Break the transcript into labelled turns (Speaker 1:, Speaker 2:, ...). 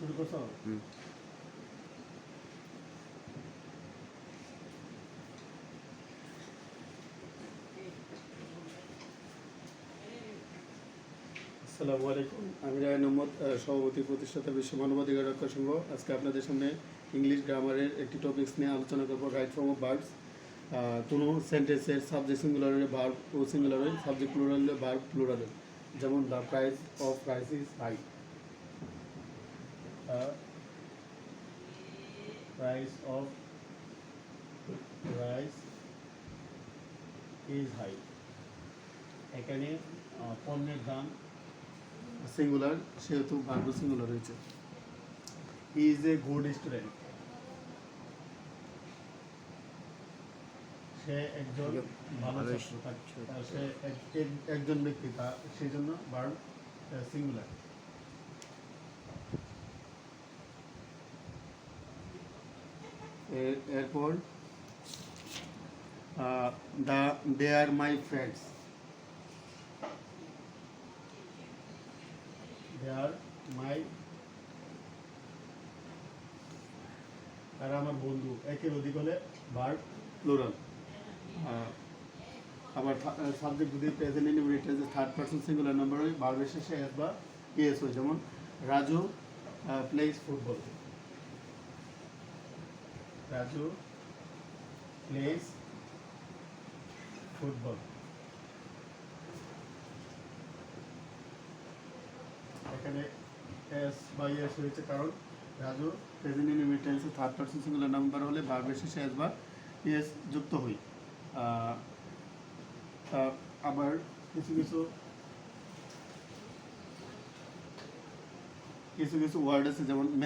Speaker 1: শুরু করছো? আসসালামু আলাইকুম, আমি রায়ন আহমদ, সভাপতি প্রতিষ্ঠাতা বিশ্ব মানবাধিকার রক্ষা সংঘ। আজকে আপনাদের সামনে ইংলিশ গ্রামারের একটি টপিকস নিয়ে আলোচনা করব, রাইট ফর্ম অফ ভার্বস। কোনো সেন্টেন্সের সাবজেক্ট সিঙ্গুলারে ভার্ব ও সিঙ্গুলারে, সাবজেক্ট প্লুরালে ভার্ব প্লুরালে। যেমন the price of rice is high, price of rice is high. এখানে পণ্যের দাম সিঙ্গুলার, সেহেতু ভার্ব সিঙ্গুলার হয়েছে। He is a good student, সে একজন ভালো ছাত্র, সে একজন ব্যক্তি, তা সেই জন্য ভার্ব সিঙ্গুলার। এরপর দে আর মাই ফ্রেন্ডস, দে আর মাই, তারা আমার বন্ধু। একের অধিক হলে ভার্ব প্লুরাল। আবার সাবজেক্ট যদি present indefinite third person singular number হয়, ভার্বের শেষে এস বা ইএস হয়। যেমন Raju plays football, Raju plays football. এখানে এস বা ইএস হয়েছে কারণ রাজু প্রেজেন্ট ইনডিফিনিট টেন্সে থার্ড পারসন সিঙ্গুলার নাম্বার হলে ভার্বের শেষে এস বা ইএস যুক্ত হয়। আবার কিছু কিছু ওয়ার্ড আছে, যেমন